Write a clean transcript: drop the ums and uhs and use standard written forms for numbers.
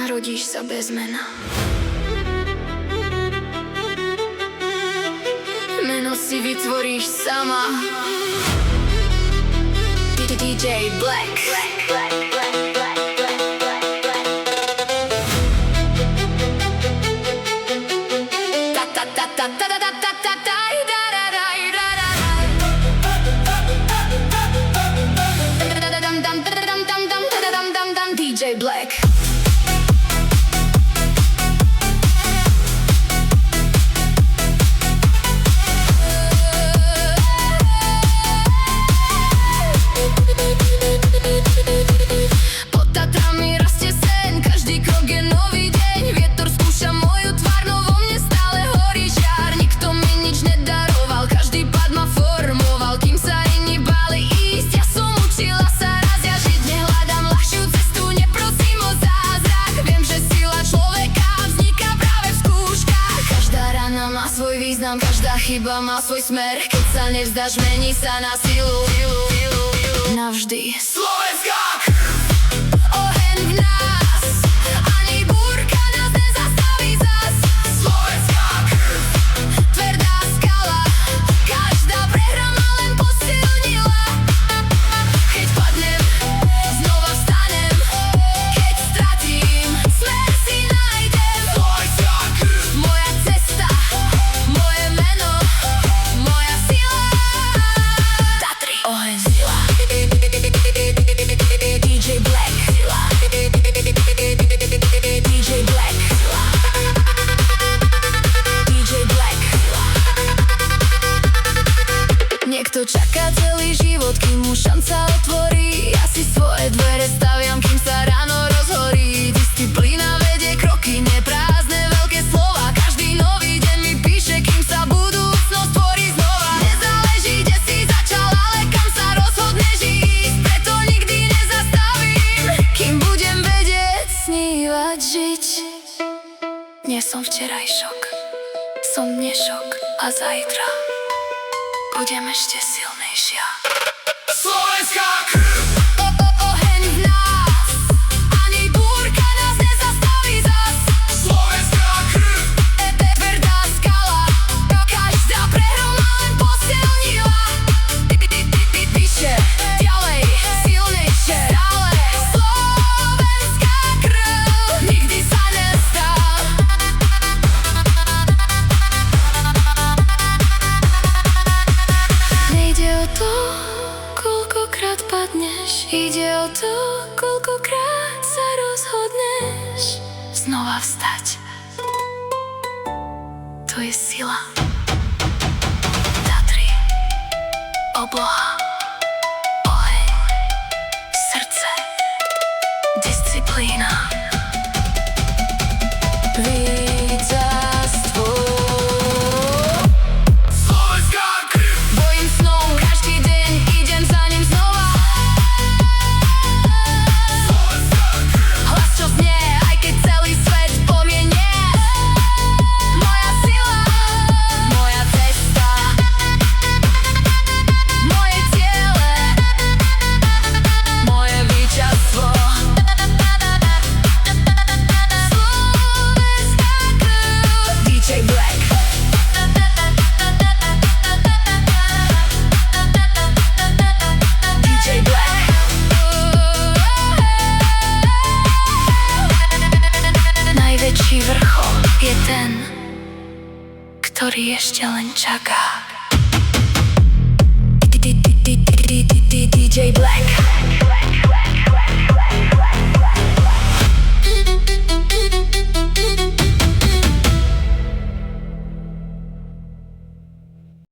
Narodíš sa bez mena. Meno si vytvoríš sama. DJ Black. DJ Black. Svoj význam, každá chyba má svoj smer. Keď sa nevzdáš, mení sa na silu. Navždy. Slovenská oheň v nás, ani búrka nás nezastaví zas. Slovenská tvrdá skala, každá prehra ma len posilnila. Keď padnem, znova vstanem, keď stratím, smer si nájdem. Slovenská moja cesta, moje meno, moja sila. Tatry, oheň, sila. DJ Black, sila. DJ Black, sila. DJ Black, sila. Niekto čaká celý život, kým mu šanca otvorí. Ja si svoje dvere staviam, kým sa ráno rozhorí. Disciplína vedie kroky, neprázdne veľké slova. Každý nový deň mi píše, kým sa budúcnosť tvorí znova. Nezáleží, kde si začal, ale kam sa rozhodneš ísť. Preto nikdy nezastavím, kým budem vedieť snívať, žiť. Nie som včerajšok, som dnešok a zajtra budem ešte silnejšia. Slovenská oheň v nás, ani búrka nás nezastaví zas. Slovenská tvrdá skala, každá prehra ma len posilnila. Vyššie, ďalej, silnejšie, stále. Slovenská krv nikdy sa nestá. Nejde o to, koľkokrát padneš, ide o to, koľkokrát sa rozhodneš znova vstať. To je sila. Tatry, obloha, oheň, srdce, disciplína, víťazstvo. Slovenská krv, bojím snom, každý deň idem za ním znova. Slovenská krv, hlas čo znie, aj keď celý svet pominie. Moja sila, moja cesta, moje ciele, moje víťazstvo. Slovenská krv, DJ Black. DJ Black. Najväčší vrchol je ten, ktorý ešte len čaká.